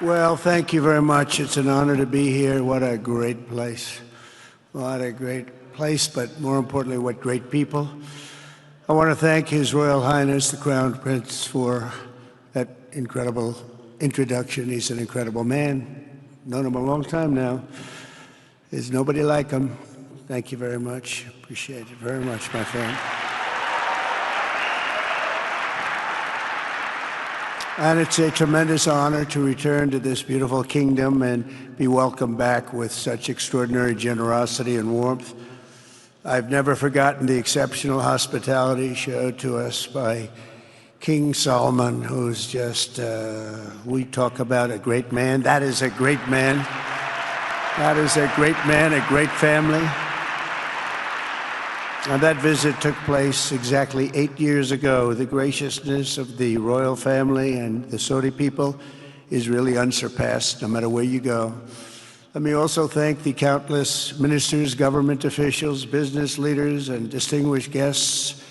Well, thank you very much. It's an honor to be here. What a great place. What a great place, but more importantly, what great people. I want to thank His Royal Highness, the Crown Prince, for that incredible introduction. He's an incredible man. Known him a long time now. There's nobody like him. Thank you very much. Appreciate it very much, my friend. And it's a tremendous honor to return to this beautiful kingdom and be welcomed back with such extraordinary generosity and warmth. I've never forgotten the exceptional hospitality showed to us by King Solomon, who's just, we talk about a great man. That is a great man. That is a great man, a great family. And that visit took place exactly 8 years ago. The graciousness of the royal family and the Saudi people is really unsurpassed, no matter where you go. Let me also thank the countless ministers, government officials, business leaders, and distinguished guests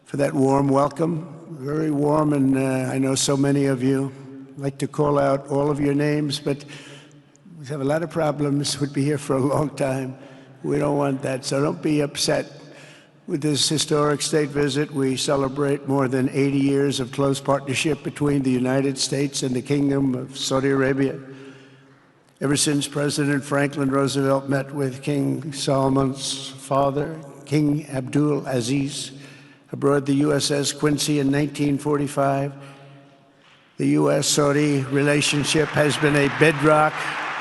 for that warm welcome. Very warm, and I know so many of you. I'd like to call out all of your names, but we have a lot of problems. We'd be here for a long time. We don't want that, so don't be upset. With this historic state visit, we celebrate more than 80 years of close partnership between the United States and the Kingdom of Saudi Arabia. Ever since President Franklin Roosevelt met with King Solomon's father, King Abdul Aziz, aboard the USS Quincy in 1945, the U.S.-Saudi relationship has been a bedrock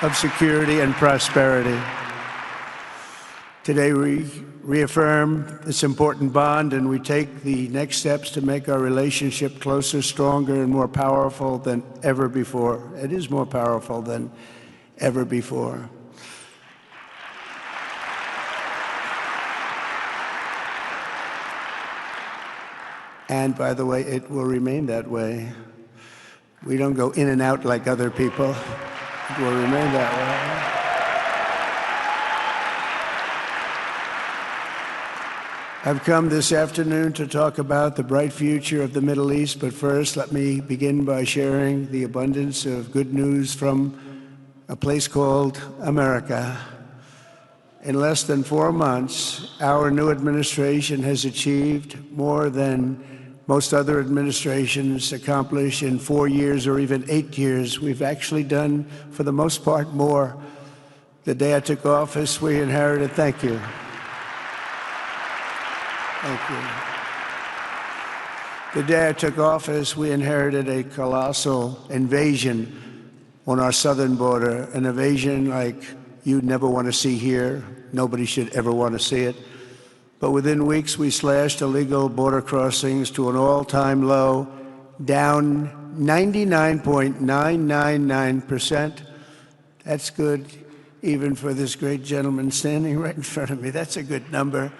of security and prosperity. Today, we reaffirm this important bond, and we take the next steps to make our relationship closer, stronger, and more powerful than ever before. It is more powerful than ever before. And by the way, it will remain that way. We don't go in and out like other people. It will remain that way. I've come this afternoon to talk about the bright future of the Middle East, but first let me begin by sharing the abundance of good news from a place called America. In less than 4 months, our new administration has achieved more than most other administrations accomplish in 4 years or even 8 years. We've actually done, for the most part, more. The day I took office, we inherited, thank you. Thank you. The day I took office, we inherited a colossal invasion on our southern border, an invasion like you'd never want to see here. Nobody should ever want to see it. But within weeks, we slashed illegal border crossings to an all-time low, down 99.999%. That's good, even for this great gentleman standing right in front of me. That's a good number.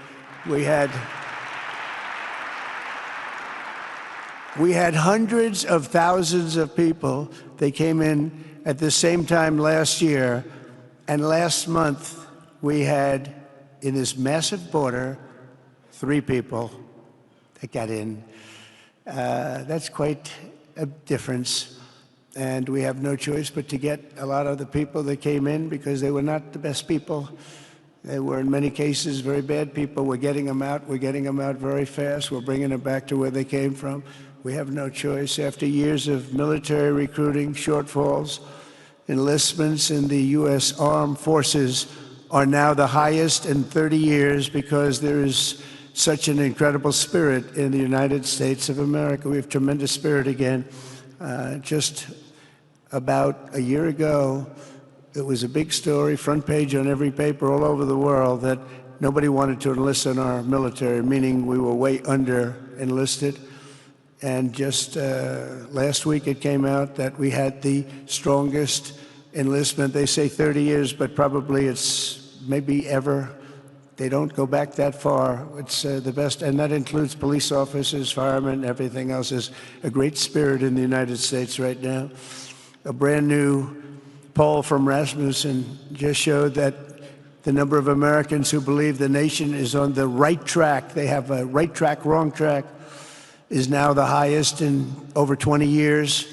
We had hundreds of thousands of people. They came in at the same time last year, and last month we had, in this massive border, 3 people that got in. That's quite a difference, and we have no choice but to get a lot of the people that came in because they were not the best people. They were, in many cases, very bad people. We're getting them out. We're getting them out very fast. We're bringing them back to where they came from. We have no choice. After years of military recruiting shortfalls, enlistments in the U.S. Armed Forces are now the highest in 30 years because there is such an incredible spirit in the United States of America. We have tremendous spirit again. Just about a year ago, it was a big story, front page on every paper all over the world, that nobody wanted to enlist in our military, meaning we were way under enlisted. And just last week it came out that we had the strongest enlistment. They say 30 years, but probably it's maybe ever. They don't go back that far. It's the best, and that includes police officers, firemen, everything else. Is a great spirit in the United States right now. A brand new poll from Rasmussen just showed that the number of Americans who believe the nation is on the right track, they have a right track, wrong track, is now the highest in over 20 years.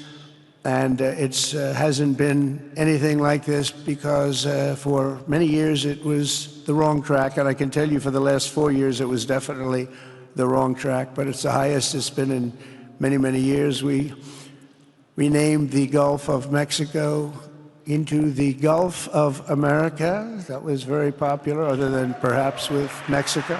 And it hasn't been anything like this because for many years it was the wrong track. And I can tell you for the last 4 years it was definitely the wrong track, but it's the highest it's been in many, many years. We renamed the Gulf of Mexico into the Gulf of America. That was very popular, other than perhaps with Mexico.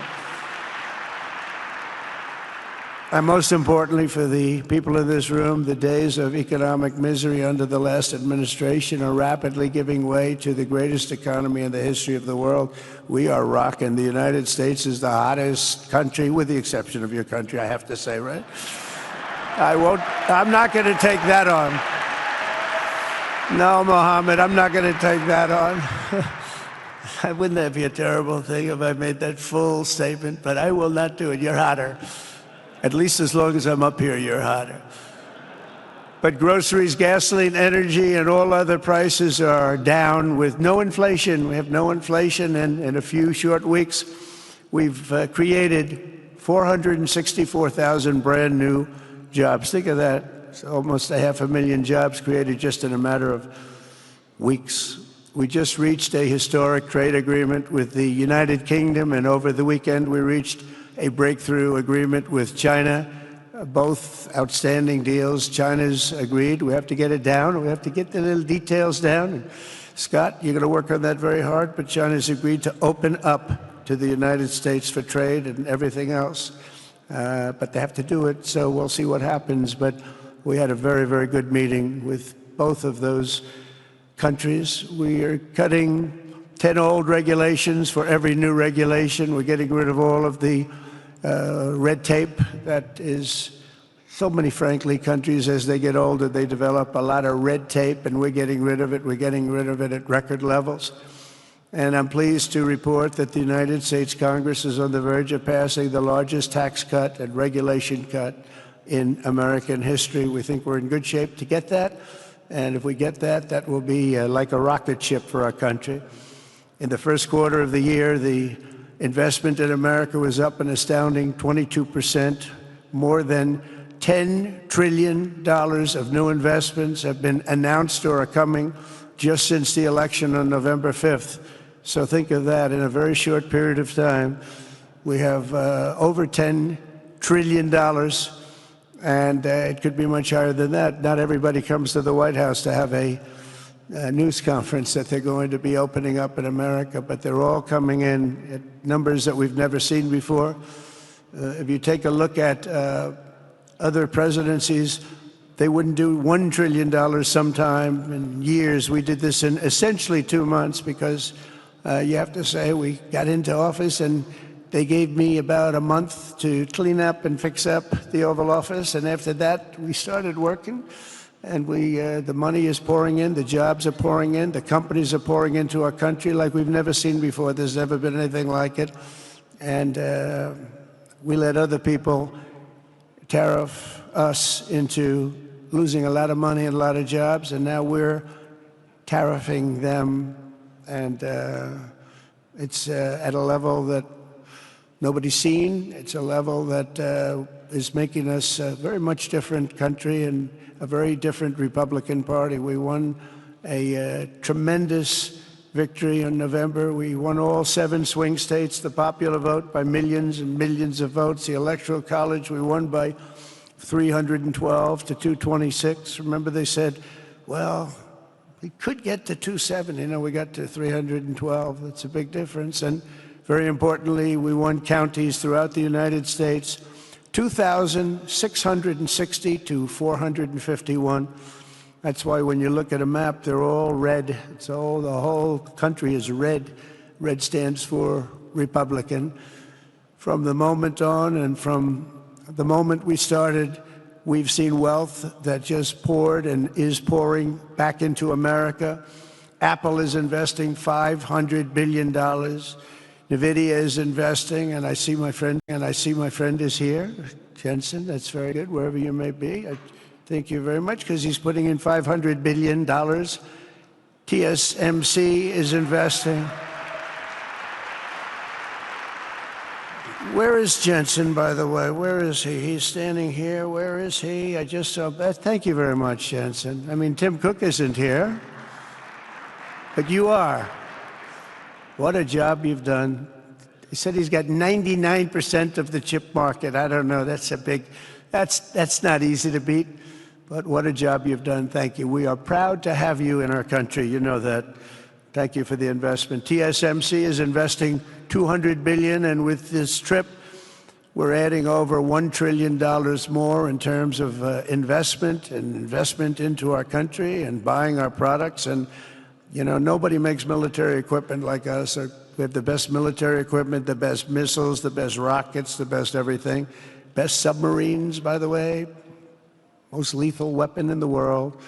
And most importantly for the people in this room, the days of economic misery under the last administration are rapidly giving way to the greatest economy in the history of the world. We are rocking. The United States is the hottest country, with the exception of your country, I have to say, right? I'm not going to take that on. No, Mohammed, I'm not going to take that on. Wouldn't that be a terrible thing if I made that full statement? But I will not do it. You're hotter. At least as long as I'm up here, you're hotter. But groceries, gasoline, energy, and all other prices are down with no inflation. We have no inflation, and in a few short weeks, we've created 464,000 brand new jobs. Think of that. It's almost 500,000 jobs created just in a matter of weeks. We just reached a historic trade agreement with the United Kingdom, and over the weekend we reached a breakthrough agreement with China. Both outstanding deals. China's agreed. We have to get it down. We have to get the little details down. And Scott, you're going to work on that very hard, but China's agreed to open up to the United States for trade and everything else. But they have to do it, so we'll see what happens. But we had a very, very good meeting with both of those countries. We are cutting 10 old regulations for every new regulation. We're getting rid of all of the red tape that is so many, frankly, countries, as they get older, they develop a lot of red tape, and we're getting rid of it. We're getting rid of it at record levels. And I'm pleased to report that the United States Congress is on the verge of passing the largest tax cut and regulation cut in American history. We think we're in good shape to get that. And if we get that, that will be like a rocket ship for our country. In the first quarter of the year, the investment in America was up an astounding 22%. More than $10 trillion of new investments have been announced or are coming just since the election on November 5th. So think of that. In a very short period of time, we have over $10 trillion, and it could be much higher than that. Not everybody comes to the White House to have a news conference that they're going to be opening up in America, but they're all coming in at numbers that we've never seen before. If you take a look at other presidencies, they wouldn't do $1 trillion sometime in years. We did this in essentially 2 months because you have to say we got into office and they gave me about a month to clean up and fix up the Oval Office, and after that we started working. And the money is pouring in, the jobs are pouring in, the companies are pouring into our country like we've never seen before. There's never been anything like it. And we let other people tariff us into losing a lot of money and a lot of jobs, and now we're tariffing them. And it's at a level that nobody's seen. It's a level that is making us a very much different country and a very different Republican Party. We won a tremendous victory in November. We won all 7 swing states, the popular vote by millions and millions of votes. The Electoral College, we won by 312 to 226. Remember, they said, well, we could get to 270. No, we got to 312. That's a big difference. And very importantly, we won counties throughout the United States, 2,660 to 451. That's why when you look at a map, they're all red. The whole country is red. Red stands for Republican. From the moment on and from the moment we started, we've seen wealth that just poured and is pouring back into America. Apple is investing $500 billion. NVIDIA is investing, and I see my friend is here, Jensen. That's very good, wherever you may be. I thank you very much, because he's putting in $500 billion. TSMC is investing. Where is Jensen, by the way? Where is he? He's standing here. Where is he? I just saw that. Thank you very much, Jensen. I mean, Tim Cook isn't here, but you are. What a job you've done. He said he's got 99% of the chip market. I don't know. That's not easy to beat, but what a job you've done. Thank you. We are proud to have you in our country. You know that. Thank you for the investment. TSMC is investing $200 billion, and with this trip, we're adding over $1 trillion more in terms of investment into our country and buying our products. And you know, nobody makes military equipment like us. We have the best military equipment, the best missiles, the best rockets, the best everything. Best submarines, by the way. Most lethal weapon in the world.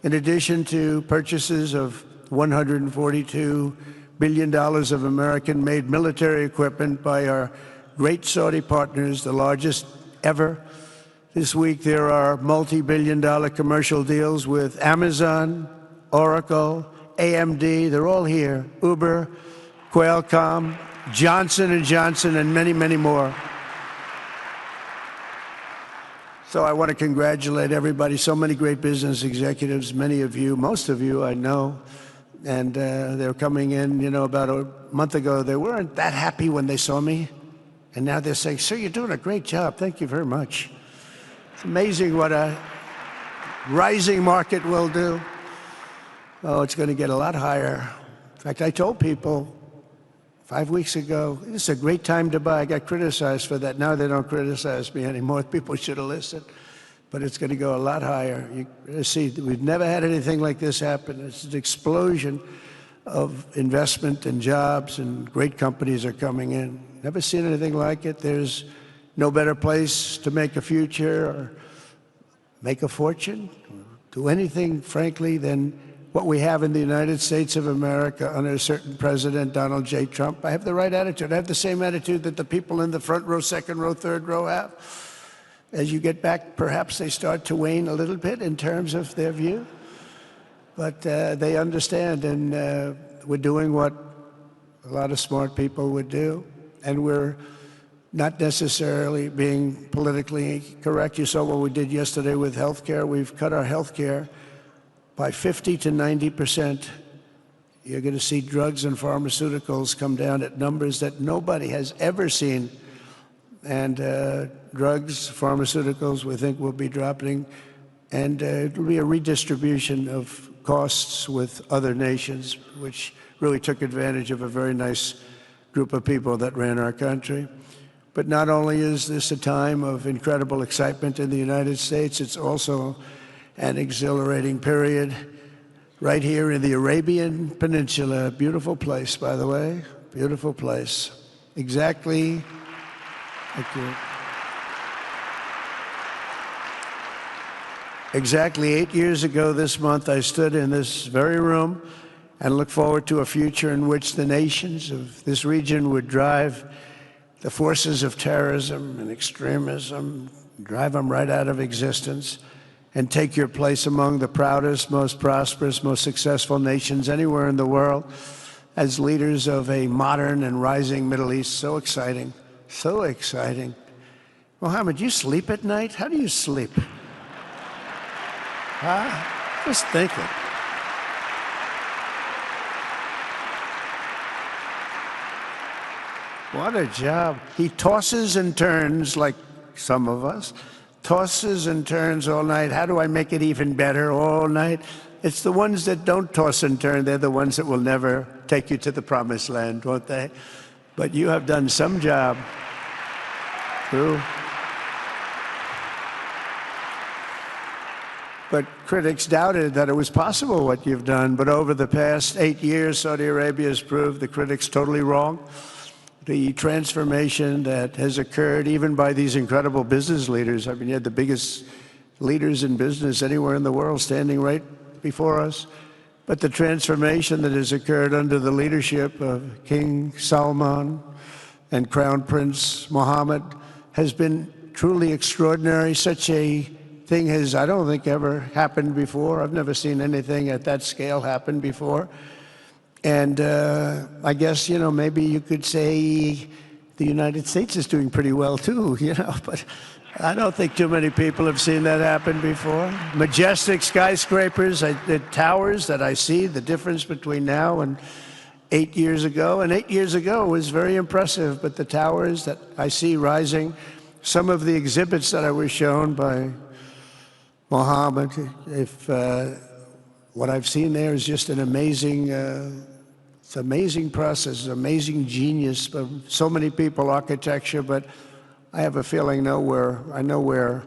In addition to purchases of $142 billion of American-made military equipment by our great Saudi partners, the largest ever. This week there are multi-billion-dollar commercial deals with Amazon, Oracle, AMD, they're all here, Uber, Qualcomm, Johnson & Johnson, and many, many more. So I want to congratulate everybody, so many great business executives, many of you, most of you I know, and they're coming in, you know, about a month ago. They weren't that happy when they saw me, and now they're saying, sir, you're doing a great job. Thank you very much. It's amazing what a rising market will do. Oh, it's going to get a lot higher. In fact, I told people 5 weeks ago, this is a great time to buy. I got criticized for that. Now they don't criticize me anymore. People should have listened. But it's going to go a lot higher. You see, we've never had anything like this happen. It's an explosion of investment and jobs, and great companies are coming in. Never seen anything like it. There's no better place to make a future or make a fortune, do anything, frankly, than what we have in the United States of America under a certain president, Donald J. Trump. I have the right attitude. I have the same attitude that the people in the front row, second row, third row have. As you get back, perhaps they start to wane a little bit in terms of their view. But they understand, and we're doing what a lot of smart people would do. And we're not necessarily being politically correct. You saw what we did yesterday with health care. We've cut our health care by 50 to 90%. You're going to see drugs and pharmaceuticals come down at numbers that nobody has ever seen. And drugs, pharmaceuticals, we think will be dropping. And it'll be a redistribution of costs with other nations, which really took advantage of a very nice group of people that ran our country. But not only is this a time of incredible excitement in the United States, it's also an exhilarating period right here in the Arabian Peninsula. Beautiful place, by the way, beautiful place. Exactly, thank you. Exactly 8 years ago this month, I stood in this very room and looked forward to a future in which the nations of this region would drive the forces of terrorism and extremism, drive them right out of existence, and take your place among the proudest, most prosperous, most successful nations anywhere in the world as leaders of a modern and rising Middle East. So exciting, so exciting. Mohammed, you sleep at night? How do you sleep? Huh? Just thinking. What a job. He tosses and turns like some of us. Tosses and turns all night. How do I make it even better all night? It's the ones that don't toss and turn. They're the ones that will never take you to the promised land, won't they? But you have done some job. True. But critics doubted that it was possible what you've done. But over the past 8 years, Saudi Arabia has proved the critics totally wrong. The transformation that has occurred even by these incredible business leaders. I mean, you had the biggest leaders in business anywhere in the world standing right before us. But the transformation that has occurred under the leadership of King Salman and Crown Prince Mohammed has been truly extraordinary. Such a thing has, I don't think, ever happened before. I've never seen anything at that scale happen before. And I guess, you know, maybe you could say the United States is doing pretty well too, but I don't think too many people have seen that happen before. Majestic skyscrapers, the towers that I see, the difference between now and 8 years ago. And 8 years ago was very impressive, but the towers that I see rising, some of the exhibits that I was shown by Mohammed, what I've seen there is just an amazing, it's an amazing process, amazing genius of so many people, architecture, but I have a feeling I know where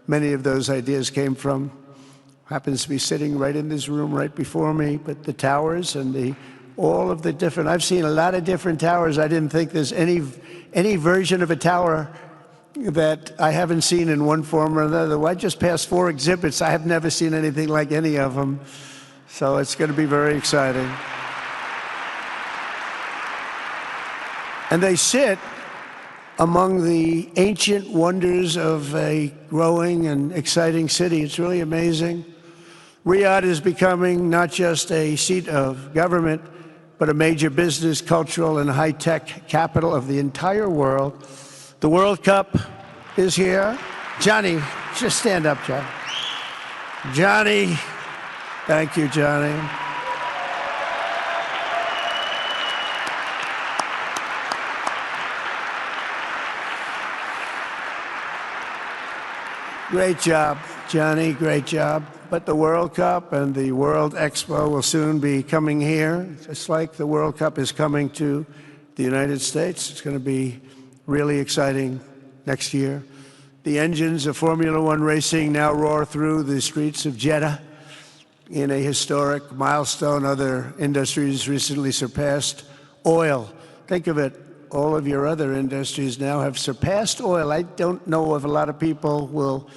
many of those ideas came from. Happens to be sitting right in this room right before me, but the towers and all of the different, I've seen a lot of different towers. I didn't think there's any version of a tower that I haven't seen in one form or another. Well, I just passed 4 exhibits. I have never seen anything like any of them. So it's going to be very exciting. And they sit among the ancient wonders of a growing and exciting city. It's really amazing. Riyadh is becoming not just a seat of government, but a major business, cultural, and high-tech capital of the entire world. The World Cup is here. Johnny, just stand up, John. Johnny, thank you, Johnny. Great job, Johnny, great job. But the World Cup and the World Expo will soon be coming here, just like the World Cup is coming to the United States. It's going to be really exciting next year. The engines of Formula One racing now roar through the streets of Jeddah in a historic milestone. Other industries recently surpassed oil. Think of it. All of your other industries now have surpassed oil. I don't know if a lot of people will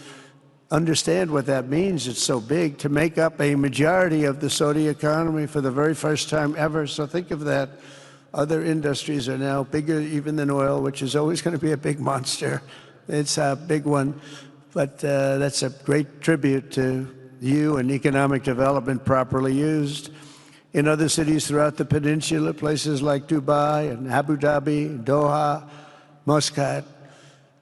understand what that means. It's so big to make up a majority of the Saudi economy for the very first time ever. So think of that. Other industries are now bigger even than oil, which is always going to be a big monster. It's a big one. But that's a great tribute to you and economic development properly used. In other cities throughout the peninsula, places like Dubai and Abu Dhabi, Doha, Muscat,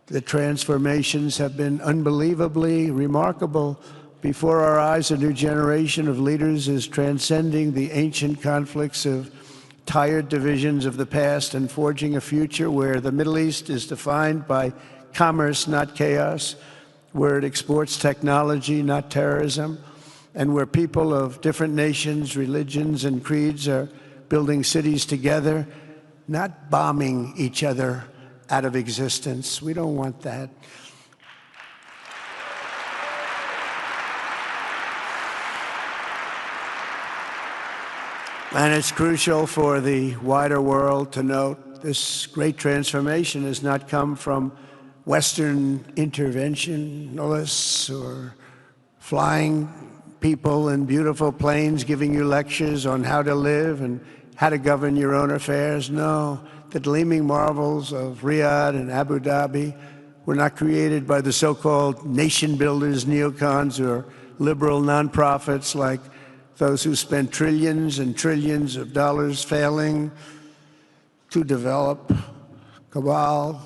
the transformations have been unbelievably remarkable. Before our eyes, a new generation of leaders is transcending the ancient conflicts of tired divisions of the past and forging a future where the Middle East is defined by commerce, not chaos, where it exports technology, not terrorism, and where people of different nations, religions, and creeds are building cities together, not bombing each other out of existence. We don't want that. And it's crucial for the wider world to note this great transformation has not come from Western interventionists or flying people in beautiful planes giving you lectures on how to live and how to govern your own affairs. No, the gleaming marvels of Riyadh and Abu Dhabi were not created by the so-called nation builders, neocons, or liberal nonprofits like those who spent trillions and trillions of dollars failing to develop Kabul,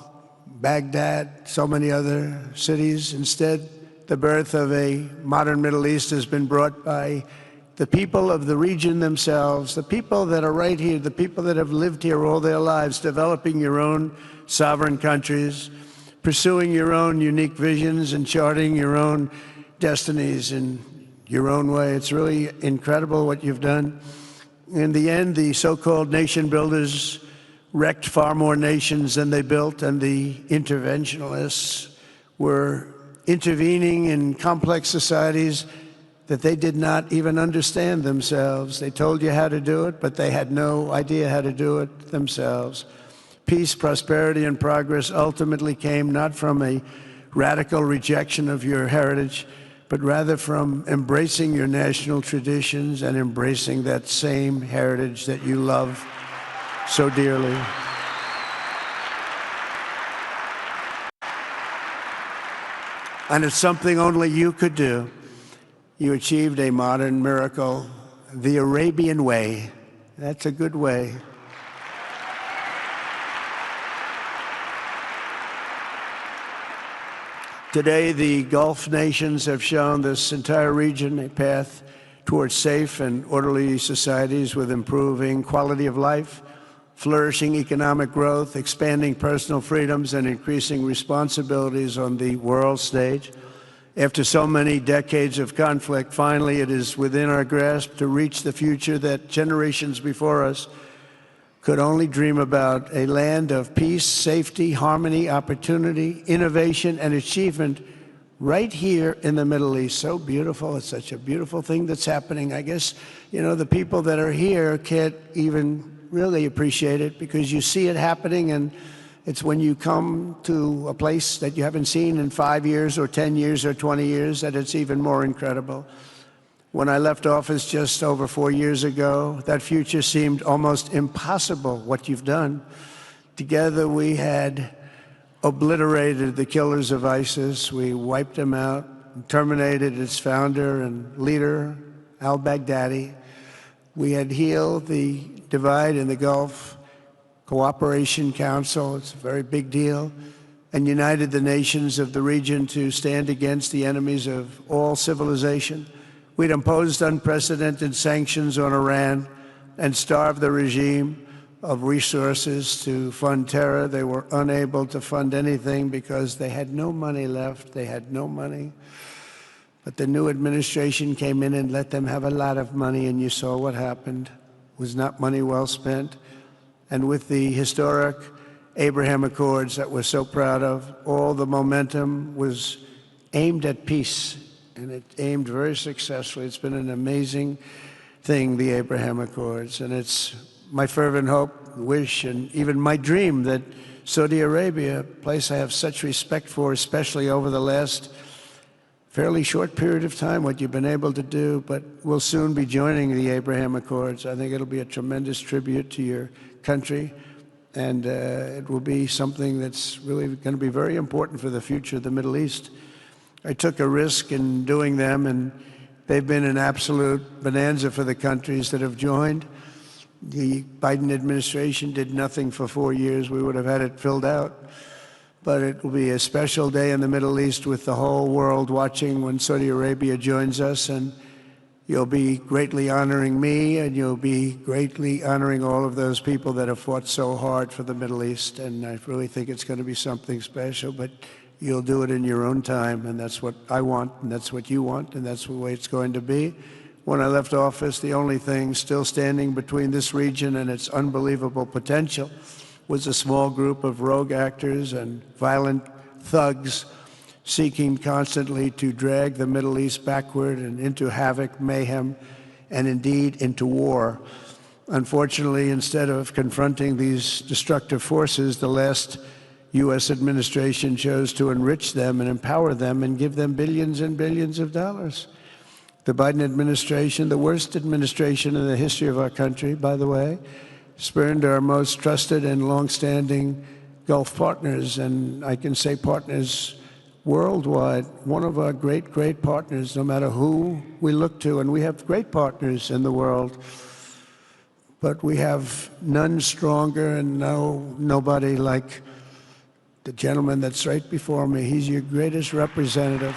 Baghdad, so many other cities. Instead, the birth of a modern Middle East has been brought by the people of the region themselves, the people that are right here, the people that have lived here all their lives, developing your own sovereign countries, pursuing your own unique visions and charting your own destinies in your own way. It's really incredible what you've done. In the end, the so-called nation builders wrecked far more nations than they built, and the interventionists were intervening in complex societies that they did not even understand themselves. They told you how to do it, but they had no idea how to do it themselves. Peace, prosperity, and progress ultimately came not from a radical rejection of your heritage, but rather from embracing your national traditions and embracing that same heritage that you love so dearly. And it's something only you could do. You achieved a modern miracle, the Arabian way. That's a good way. Today, the Gulf nations have shown this entire region a path towards safe and orderly societies with improving quality of life, flourishing economic growth, expanding personal freedoms, and increasing responsibilities on the world stage. After so many decades of conflict, finally it is within our grasp to reach the future that generations before us could only dream about, a land of peace, safety, harmony, opportunity, innovation, and achievement right here in the Middle East. So beautiful. It's such a beautiful thing that's happening. I guess, the people that are here can't even really appreciate it because you see it happening, and it's when you come to a place that you haven't seen in 5 years or 10 years or 20 years that it's even more incredible. When I left office just over 4 years ago, that future seemed almost impossible, what you've done. Together we had obliterated the killers of ISIS. We wiped them out, terminated its founder and leader, al-Baghdadi. We had healed the divide in the Gulf Cooperation Council, it's a very big deal, and united the nations of the region to stand against the enemies of all civilization. We'd imposed unprecedented sanctions on Iran and starved the regime of resources to fund terror. They were unable to fund anything because they had no money left. They had no money. But the new administration came in and let them have a lot of money, and you saw what happened. It was not money well spent. And with the historic Abraham Accords that we're so proud of, all the momentum was aimed at peace, and it aimed very successfully. It's been an amazing thing, the Abraham Accords, and it's my fervent hope, wish, and even my dream that Saudi Arabia, a place I have such respect for, especially over the last fairly short period of time, what you've been able to do, but we'll soon be joining the Abraham Accords. I think it'll be a tremendous tribute to your country, and it will be something that's really going to be very important for the future of the Middle East. I took a risk in doing them, and they've been an absolute bonanza for the countries that have joined. The Biden administration did nothing for 4 years. We would have had it filled out. But it will be a special day in the Middle East with the whole world watching when Saudi Arabia joins us, and you'll be greatly honoring me, and you'll be greatly honoring all of those people that have fought so hard for the Middle East, and I really think it's going to be something special, but you'll do it in your own time, and that's what I want, and that's what you want, and that's the way it's going to be. When I left office, the only thing still standing between this region and its unbelievable potential was a small group of rogue actors and violent thugs seeking constantly to drag the Middle East backward and into havoc, mayhem, and indeed into war. Unfortunately, instead of confronting these destructive forces, the last U.S. administration chose to enrich them and empower them and give them billions and billions of dollars. The Biden administration, the worst administration in the history of our country, by the way, spurned our most trusted and long-standing Gulf partners, and I can say partners worldwide, one of our great, great partners, no matter who we look to, and we have great partners in the world, but we have none stronger and nobody like the gentleman that's right before me. He's your greatest representative,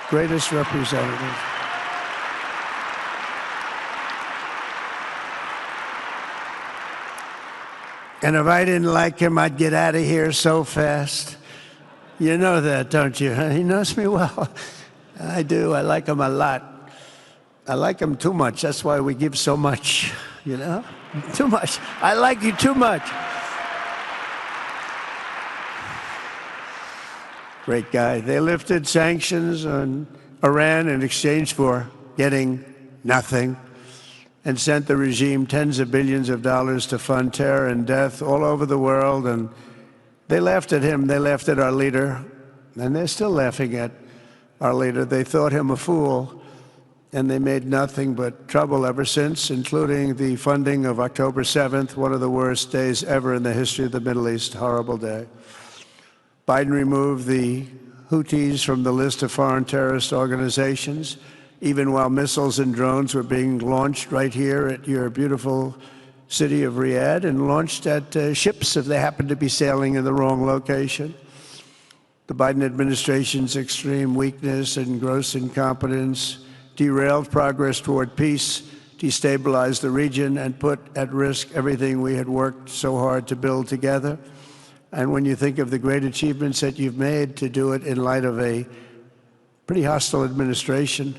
greatest representative. And if I didn't like him, I'd get out of here so fast. You know that, don't you? He knows me well. I do. I like him a lot. I like him too much. That's why we give so much, Too much. I like you too much. Great guy. They lifted sanctions on Iran in exchange for getting nothing, and sent the regime tens of billions of dollars to fund terror and death all over the world. And they laughed at him. They laughed at our leader. And they're still laughing at our leader. They thought him a fool. And they made nothing but trouble ever since, including the funding of October 7th, one of the worst days ever in the history of the Middle East. Horrible day. Biden removed the Houthis from the list of foreign terrorist organizations, even while missiles and drones were being launched right here at your beautiful city of Riyadh, and launched at ships if they happened to be sailing in the wrong location. The Biden administration's extreme weakness and gross incompetence derailed progress toward peace, destabilized the region, and put at risk everything we had worked so hard to build together. And when you think of the great achievements that you've made, to do it in light of a pretty hostile administration,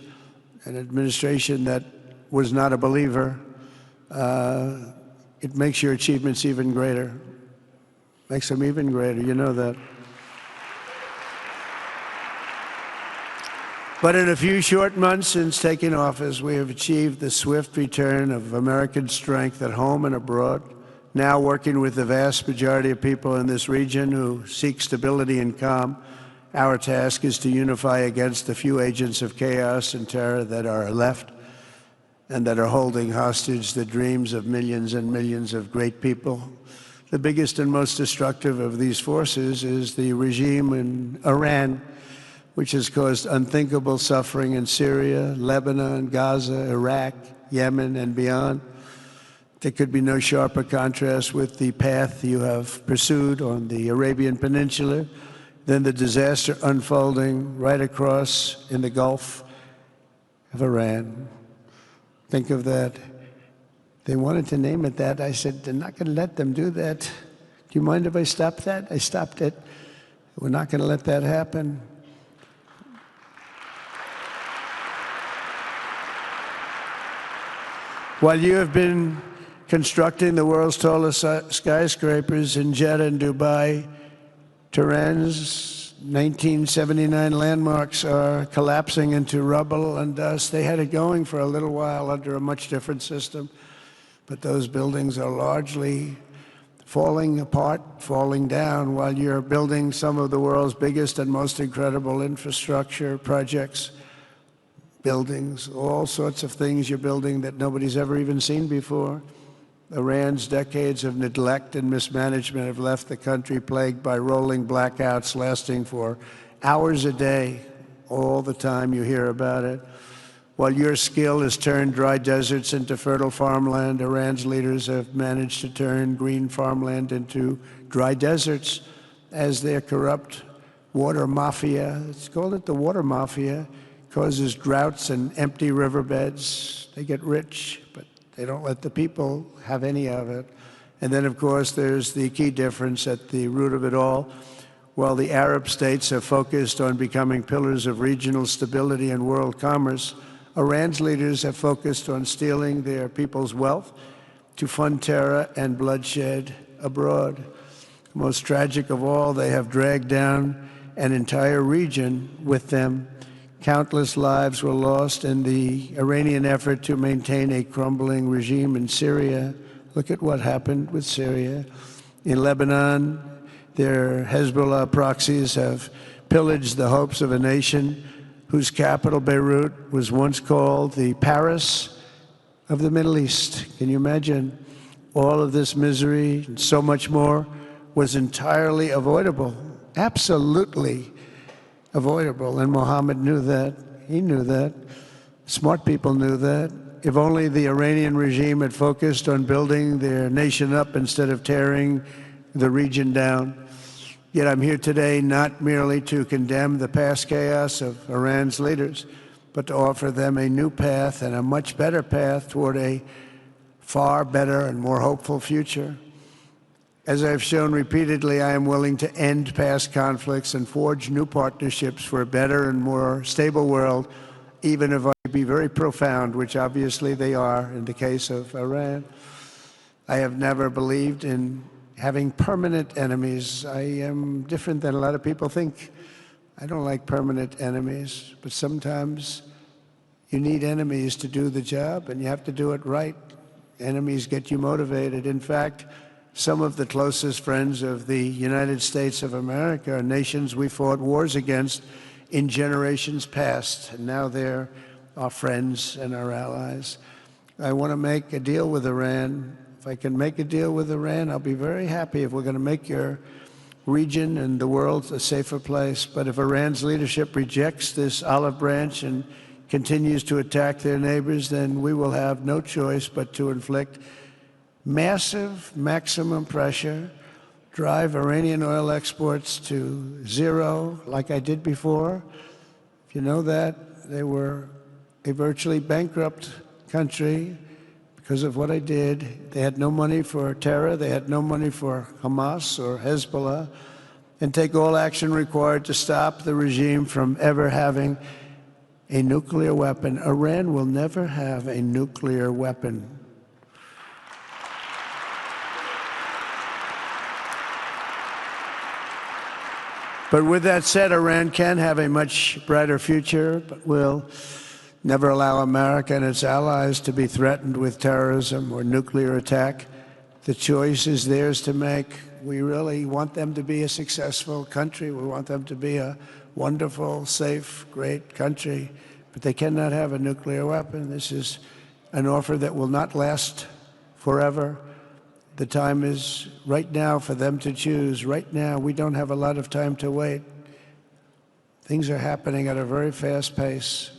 an administration that was not a believer, it makes your achievements even greater. Makes them even greater, you know that. But in a few short months since taking office, we have achieved the swift return of American strength at home and abroad, now working with the vast majority of people in this region who seek stability and calm. Our task is to unify against the few agents of chaos and terror that are left and that are holding hostage the dreams of millions and millions of great people. The biggest and most destructive of these forces is the regime in Iran, which has caused unthinkable suffering in Syria, Lebanon, Gaza, Iraq, Yemen, and beyond. There could be no sharper contrast with the path you have pursued on the Arabian Peninsula than the disaster unfolding right across in the Gulf of Iran. Think of that. They wanted to name it that. I said, they're not going to let them do that. Do you mind if I stop that? I stopped it. We're not going to let that happen. While you have been constructing the world's tallest skyscrapers in Jeddah and Dubai, Tehran's 1979 landmarks are collapsing into rubble and dust. They had it going for a little while under a much different system, but those buildings are largely falling apart, falling down, while you're building some of the world's biggest and most incredible infrastructure projects. Buildings, all sorts of things you're building that nobody's ever even seen before. Iran's decades of neglect and mismanagement have left the country plagued by rolling blackouts lasting for hours a day. All the time you hear about it. While your skill has turned dry deserts into fertile farmland, Iran's leaders have managed to turn green farmland into dry deserts as their corrupt water mafia, let's call it the water mafia, causes droughts and empty riverbeds. They get rich, but they don't let the people have any of it. And then, of course, there's the key difference at the root of it all. While the Arab states have focused on becoming pillars of regional stability and world commerce, Iran's leaders have focused on stealing their people's wealth to fund terror and bloodshed abroad. Most tragic of all, they have dragged down an entire region with them. Countless lives were lost in the Iranian effort to maintain a crumbling regime in Syria. Look at what happened with Syria. In Lebanon, their Hezbollah proxies have pillaged the hopes of a nation whose capital, Beirut, was once called the Paris of the Middle East. Can you imagine? All of this misery and so much more was entirely avoidable, absolutely avoidable. And Mohammed knew that. He knew that. Smart people knew that. If only the Iranian regime had focused on building their nation up instead of tearing the region down. Yet I'm here today not merely to condemn the past chaos of Iran's leaders, but to offer them a new path and a much better path toward a far better and more hopeful future. As I've shown repeatedly, I am willing to end past conflicts and forge new partnerships for a better and more stable world, even if I be very profound, which obviously they are in the case of Iran. I have never believed in having permanent enemies. I am different than a lot of people think. I don't like permanent enemies, but sometimes you need enemies to do the job, and you have to do it right. Enemies get you motivated. In fact, some of the closest friends of the United States of America are nations we fought wars against in generations past, and now they're our friends and our allies. I want to make a deal with Iran. If I can make a deal with Iran, I'll be very happy if we're going to make your region and the world a safer place. But if Iran's leadership rejects this olive branch and continues to attack their neighbors, then we will have no choice but to inflict massive, maximum pressure, drive Iranian oil exports to zero like I did before. If you know that, they were a virtually bankrupt country because of what I did. They had no money for terror. They had no money for Hamas or Hezbollah, and take all action required to stop the regime from ever having a nuclear weapon. Iran will never have a nuclear weapon. But with that said, Iran can have a much brighter future, but will never allow America and its allies to be threatened with terrorism or nuclear attack. The choice is theirs to make. We really want them to be a successful country. We want them to be a wonderful, safe, great country, but they cannot have a nuclear weapon. This is an offer that will not last forever. The time is right now for them to choose. Right now, we don't have a lot of time to wait. Things are happening at a very fast pace.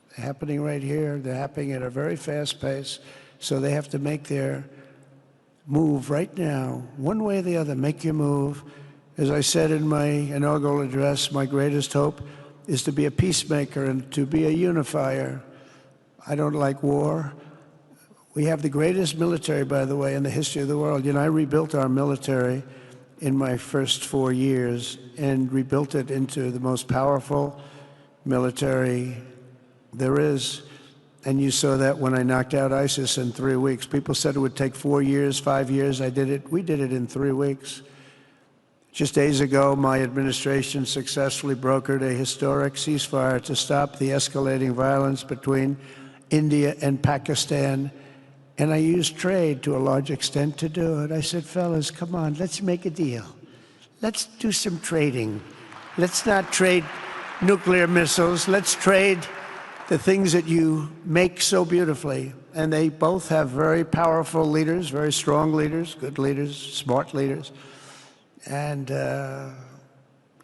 They're happening right here. They're happening at a very fast pace. So they have to make their move right now, one way or the other. Make your move. As I said in my inaugural address, my greatest hope is to be a peacemaker and to be a unifier. I don't like war. We have the greatest military, by the way, in the history of the world. You know, I rebuilt our military in my first 4 years and rebuilt it into the most powerful military there is. And you saw that when I knocked out ISIS in 3 weeks. People said it would take 4 years, 5 years. I did it. We did it in 3 weeks. Just days ago, my administration successfully brokered a historic ceasefire to stop the escalating violence between India and Pakistan. And I used trade to a large extent to do it. I said, fellas, come on, let's make a deal. Let's do some trading. Let's not trade nuclear missiles. Let's trade the things that you make so beautifully. And they both have very powerful leaders, very strong leaders, good leaders, smart leaders. And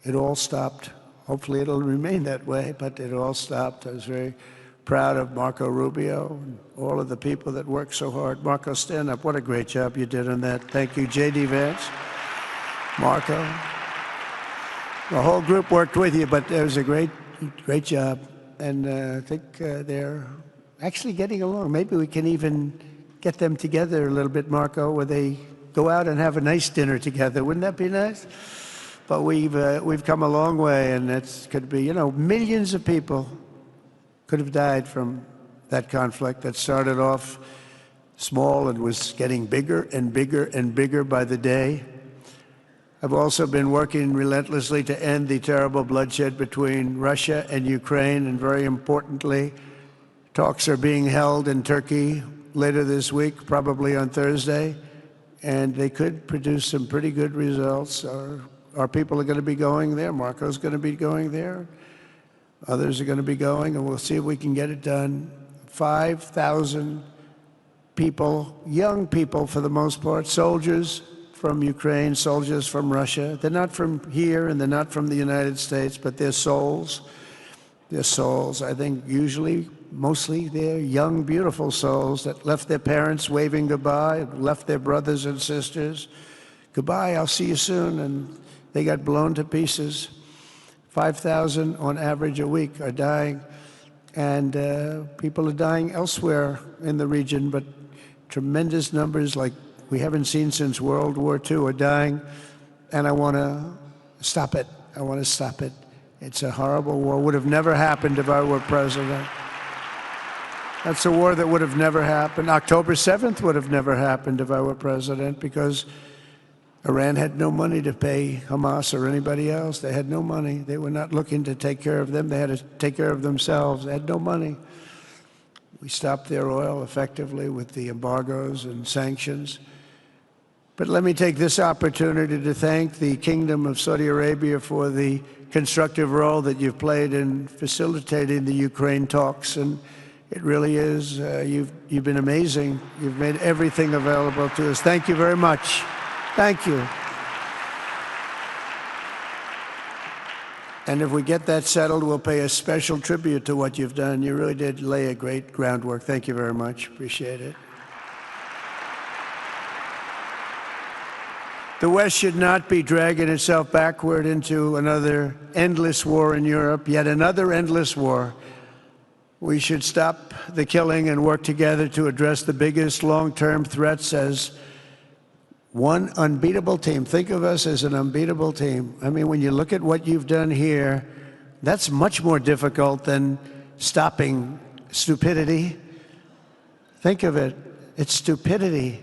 it all stopped. Hopefully it'll remain that way, but it all stopped. I was very proud of Marco Rubio and all of the people that worked so hard. Marco, stand up. What a great job you did on that. Thank you, J.D. Vance, Marco. The whole group worked with you, but it was a great job. And I think they're actually getting along. Maybe we can even get them together a little bit, Marco, where they go out and have a nice dinner together. Wouldn't that be nice? But we've come a long way, and it could be, you know, millions of people could have died from that conflict that started off small and was getting bigger and bigger and bigger by the day. I've also been working relentlessly to end the terrible bloodshed between Russia and Ukraine, and very importantly, talks are being held in Turkey later this week, probably on Thursday, and they could produce some pretty good results. Our people are going to be going there. Marco's going to be going there. Others are going to be going, and we'll see if we can get it done. 5,000 people, young people for the most part, soldiers from Ukraine, soldiers from Russia. They're not from here and they're not from the United States, but they're souls. They're souls. I think usually, mostly, they're young, beautiful souls that left their parents waving goodbye, left their brothers and sisters. Goodbye, I'll see you soon. And they got blown to pieces. 5,000 on average a week are dying. And people are dying elsewhere in the region, but tremendous numbers like we haven't seen since World War II are dying. And I want to stop it. I want to stop it. It's a horrible war. Would have never happened if I were president. That's a war that would have never happened. October 7th would have never happened if I were president, because Iran had no money to pay Hamas or anybody else. They had no money. They were not looking to take care of them. They had to take care of themselves. They had no money. We stopped their oil effectively with the embargoes and sanctions. But let me take this opportunity to thank the Kingdom of Saudi Arabia for the constructive role that you've played in facilitating the Ukraine talks. And it really is, you've been amazing. You've made everything available to us. Thank you very much. Thank you. And if we get that settled, we'll pay a special tribute to what you've done. You really did lay a great groundwork. Thank you very much. Appreciate it. The West should not be dragging itself backward into another endless war in Europe, yet another endless war. We should stop the killing and work together to address the biggest long-term threats as one unbeatable team. Think of us as an unbeatable team. I mean, when you look at what you've done here, that's much more difficult than stopping stupidity. Think of it. It's stupidity.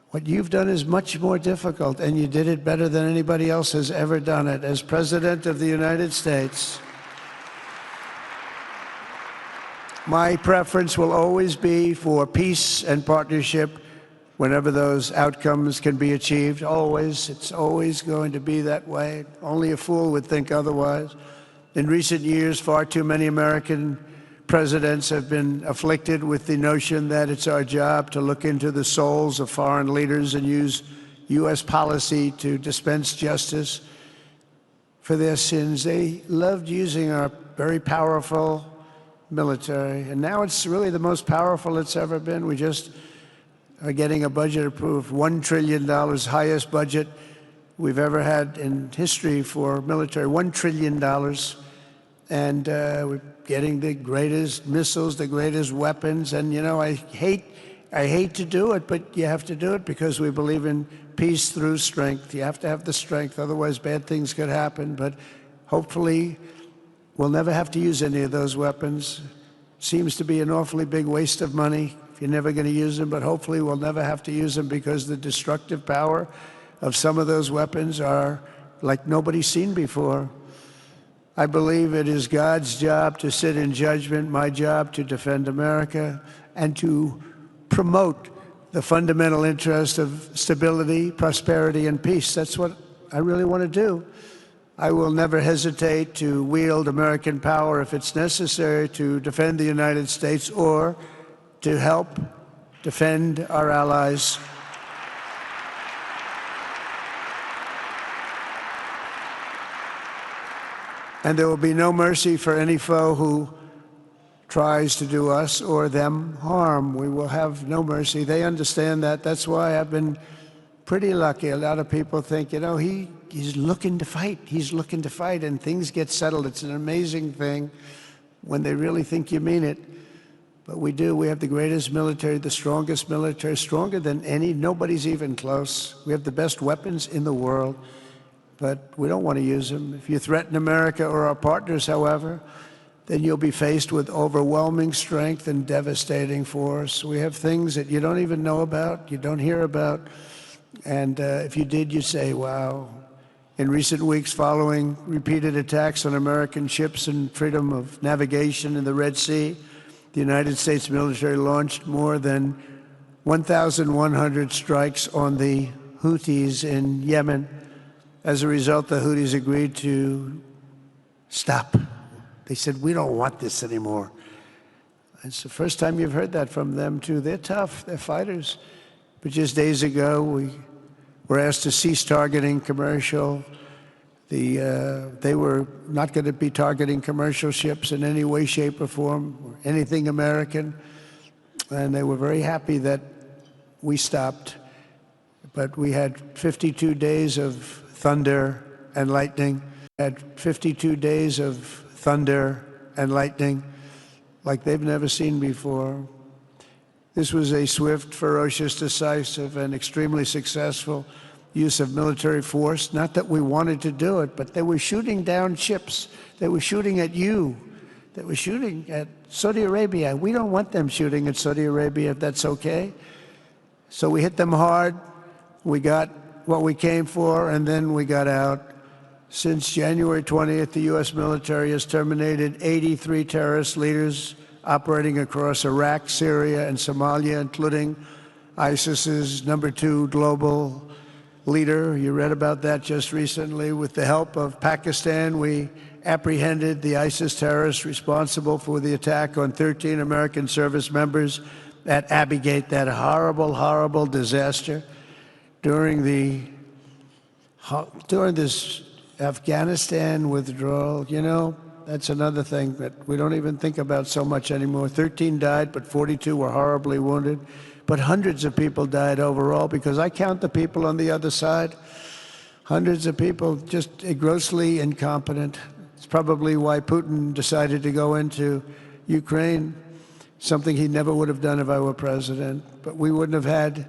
What you've done is much more difficult, and you did it better than anybody else has ever done it. As President of the United States, my preference will always be for peace and partnership whenever those outcomes can be achieved. Always. It's always going to be that way. Only a fool would think otherwise. In recent years, far too many American presidents have been afflicted with the notion that it's our job to look into the souls of foreign leaders and use U.S. policy to dispense justice for their sins. They loved using our very powerful military, and now it's really the most powerful it's ever been. We just are getting a budget approved, $1 trillion, highest budget we've ever had in history for military, $1 trillion. And we're getting the greatest missiles, the greatest weapons. And, you know, I hate to do it, but you have to do it because we believe in peace through strength. You have to have the strength, otherwise bad things could happen. But hopefully we'll never have to use any of those weapons. Seems to be an awfully big waste of money if you're never going to use them, but hopefully we'll never have to use them because the destructive power of some of those weapons are like nobody's seen before. I believe it is God's job to sit in judgment, my job to defend America, and to promote the fundamental interest of stability, prosperity, and peace. That's what I really want to do. I will never hesitate to wield American power if it's necessary to defend the United States or to help defend our allies. And there will be no mercy for any foe who tries to do us or them harm. We will have no mercy. They understand that. That's why I've been pretty lucky. A lot of people think, you know, he's looking to fight. He's looking to fight, and things get settled. It's an amazing thing when they really think you mean it. But we do. We have the greatest military, the strongest military, stronger than any. Nobody's even close. We have the best weapons in the world. But we don't want to use them. If you threaten America or our partners, however, then you'll be faced with overwhelming strength and devastating force. We have things that you don't even know about, you don't hear about, and if you did, you'd say, wow. In recent weeks, following repeated attacks on American ships and freedom of navigation in the Red Sea, the United States military launched more than 1,100 strikes on the Houthis in Yemen. As a result, the Houthis agreed to stop. They said, we don't want this anymore. It's the first time you've heard that from them, too. They're tough. They're fighters. But just days ago, we were asked to cease targeting commercial. They were not going to be targeting commercial ships in any way, shape, or form, or anything American. And they were very happy that we stopped. But we had 52 days of thunder and lightning. Had 52 days of thunder and lightning like they've never seen before. This was a swift, ferocious, decisive, and extremely successful use of military force. Not that we wanted to do it, but they were shooting down ships. They were shooting at you. They were shooting at Saudi Arabia. We don't want them shooting at Saudi Arabia, if that's okay. So we hit them hard. We got what we came for, and then we got out. Since January 20th, the U.S. military has terminated 83 terrorist leaders operating across Iraq, Syria, and Somalia, including ISIS's #2 global leader. You read about that just recently. With the help of Pakistan, we apprehended the ISIS terrorists responsible for the attack on 13 American service members at Abbey Gate, that horrible, horrible disaster. During this Afghanistan withdrawal, you know, that's another thing that we don't even think about so much anymore. 13 died, but 42 were horribly wounded. but hundreds of people died overall, because I count the people on the other side. Hundreds of people just grossly incompetent. It's probably why Putin decided to go into Ukraine, something he never would have done if I were president. But we wouldn't have had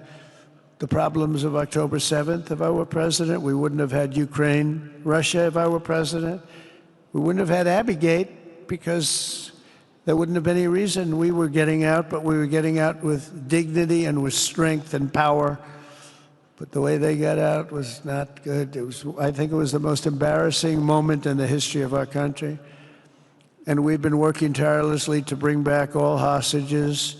the problems of October 7th if I were president. We wouldn't have had Ukraine, Russia if I were president. We wouldn't have had Abbeygate, because there wouldn't have been any reason we were getting out, but we were getting out with dignity and with strength and power. But the way they got out was not good. I think it was the most embarrassing moment in the history of our country. And we've been working tirelessly to bring back all hostages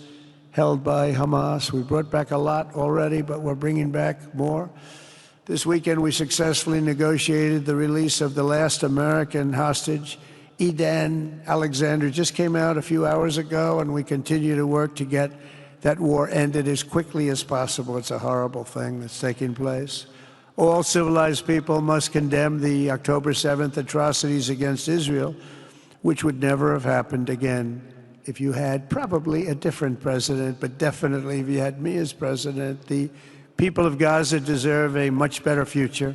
held by Hamas. We brought back a lot already, but we're bringing back more. This weekend, we successfully negotiated the release of the last American hostage, Edan Alexander. Just came out a few hours ago, and we continue to work to get that war ended as quickly as possible. It's a horrible thing that's taking place. All civilized people must condemn the October 7th atrocities against Israel, which would never have happened again if you had probably a different president, but definitely if you had me as president. The people of Gaza deserve a much better future,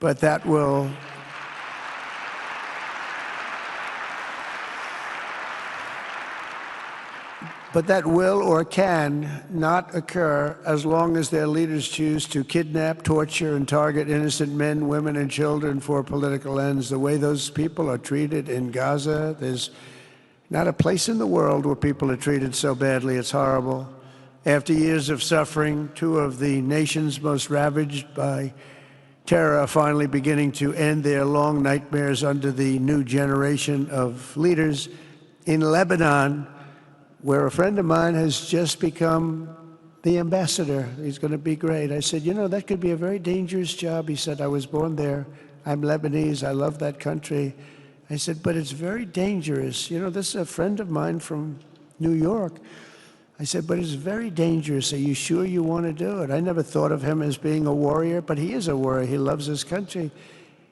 but that will or can not occur as long as their leaders choose to kidnap, torture, and target innocent men, women, and children for political ends. The way those people are treated in Gaza, there's not a place in the world where people are treated so badly. It's horrible. After years of suffering, two of the nations most ravaged by terror are finally beginning to end their long nightmares under the new generation of leaders. In Lebanon, where a friend of mine has just become the ambassador. He's going to be great. I said, you know, that could be a very dangerous job. He said, I was born there. I'm Lebanese. I love that country. I said, but it's very dangerous. You know, this is a friend of mine from New York. I said, but it's very dangerous. Are you sure you want to do it? I never thought of him as being a warrior, but he is a warrior. He loves his country.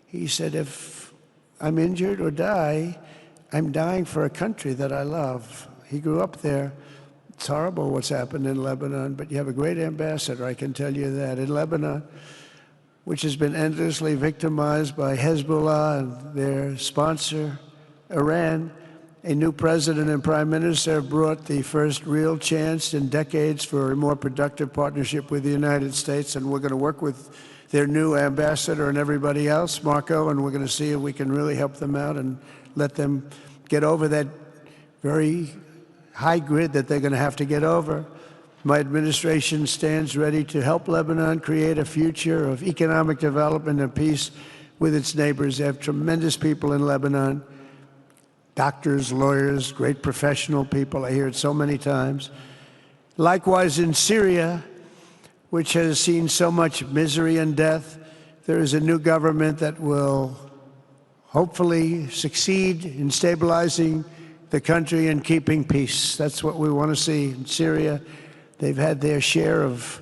He said, if I'm injured or die, I'm dying for a country that I love. He grew up there. It's horrible what's happened in Lebanon, but you have a great ambassador, I can tell you that. In Lebanon, which has been endlessly victimized by Hezbollah and their sponsor, Iran, a new president and prime minister have brought the first real chance in decades for a more productive partnership with the United States, and we're going to work with their new ambassador and everybody else, Marco, and we're going to see if we can really help them out and let them get over that very high grid that they're going to have to get over. My administration stands ready to help Lebanon create a future of economic development and peace with its neighbors. They have tremendous people in Lebanon, doctors, lawyers, great professional people. I hear it so many times. Likewise, in Syria, which has seen so much misery and death, there is a new government that will hopefully succeed in stabilizing the country and keeping peace. That's what we want to see in Syria. They've had their share of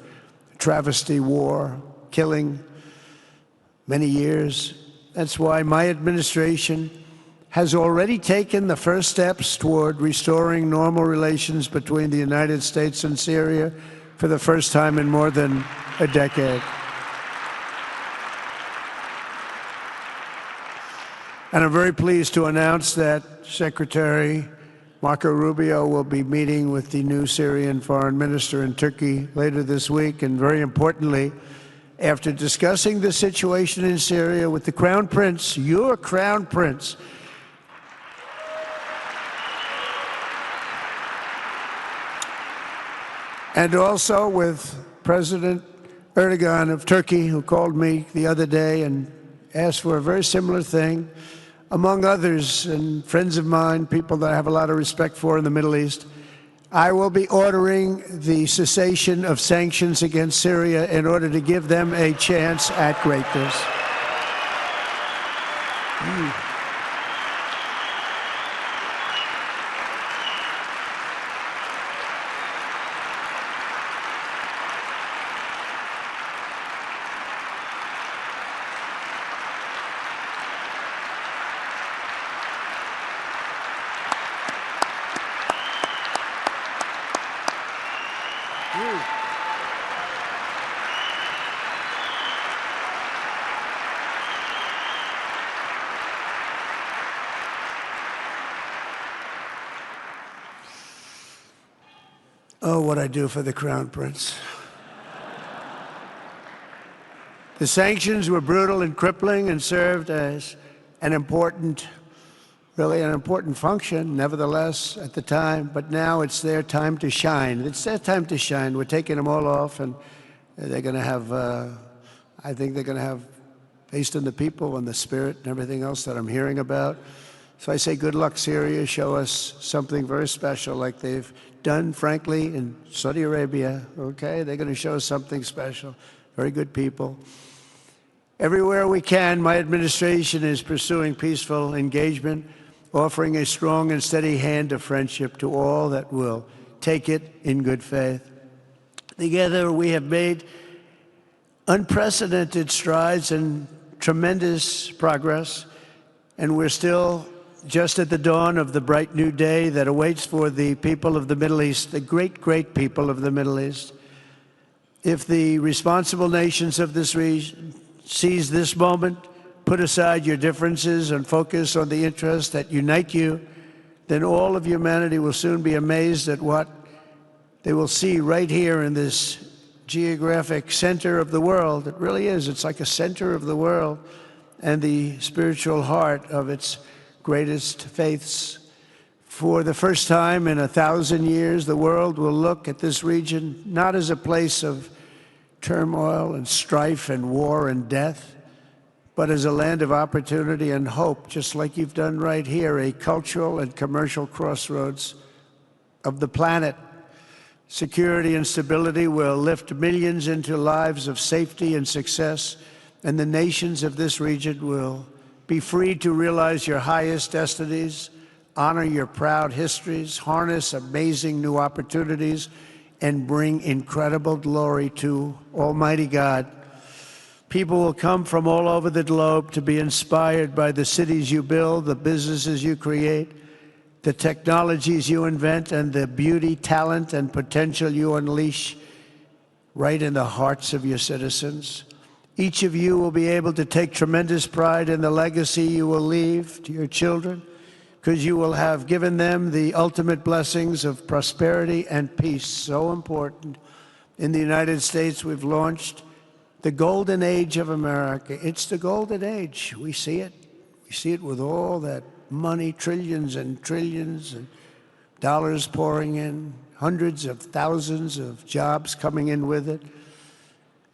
travesty, war, killing, many years. That's why my administration has already taken the first steps toward restoring normal relations between the United States and Syria for the first time in more than a decade. And I'm very pleased to announce that Secretary Marco Rubio will be meeting with the new Syrian foreign minister in Turkey later this week. And very importantly, after discussing the situation in Syria with the Crown Prince, your Crown Prince, and also with President Erdogan of Turkey, who called me the other day and asked for a very similar thing, among others, and friends of mine, people that I have a lot of respect for in the Middle East, I will be ordering the cessation of sanctions against Syria in order to give them a chance at greatness. Oh, what I do for the Crown Prince. The sanctions were brutal and crippling and served as an important, really an important function, nevertheless, at the time. But now it's their time to shine. It's their time to shine. We're taking them all off, and they're going to have, I think they're going to have, based on the people and the spirit and everything else that I'm hearing about. So I say good luck, Syria. Show us something very special like they've done, frankly, in Saudi Arabia. Okay, they're going to show us something special. Very good people. Everywhere we can, my administration is pursuing peaceful engagement, offering a strong and steady hand of friendship to all that will take it in good faith. Together, we have made unprecedented strides and tremendous progress, and we're still just at the dawn of the bright new day that awaits for the people of the Middle East, the great, great people of the Middle East. If the responsible nations of this region seize this moment, put aside your differences and focus on the interests that unite you, then all of humanity will soon be amazed at what they will see right here in this geographic center of the world. It really is. It's like a center of the world and the spiritual heart of its greatest faiths. For the first time in 1,000 years, the world will look at this region not as a place of turmoil and strife and war and death, but as a land of opportunity and hope, just like you've done right here, a cultural and commercial crossroads of the planet. Security and stability will lift millions into lives of safety and success, and the nations of this region will be free to realize your highest destinies, honor your proud histories, harness amazing new opportunities, and bring incredible glory to Almighty God. People will come from all over the globe to be inspired by the cities you build, the businesses you create, the technologies you invent, and the beauty, talent, and potential you unleash right in the hearts of your citizens. Each of you will be able to take tremendous pride in the legacy you will leave to your children, because you will have given them the ultimate blessings of prosperity and peace. So important. In the United States, we've launched the golden age of America. It's the golden age. We see it. We see it with all that money, trillions and trillions of dollars pouring in, hundreds of thousands of jobs coming in with it.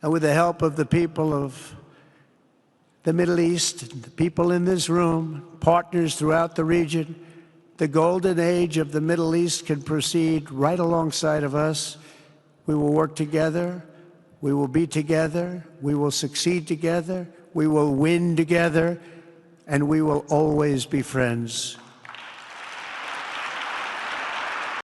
And with the help of the people of the Middle East, the people in this room, partners throughout the region, the golden age of the Middle East can proceed right alongside of us. We will work together. We will be together. We will succeed together. We will win together. And we will always be friends.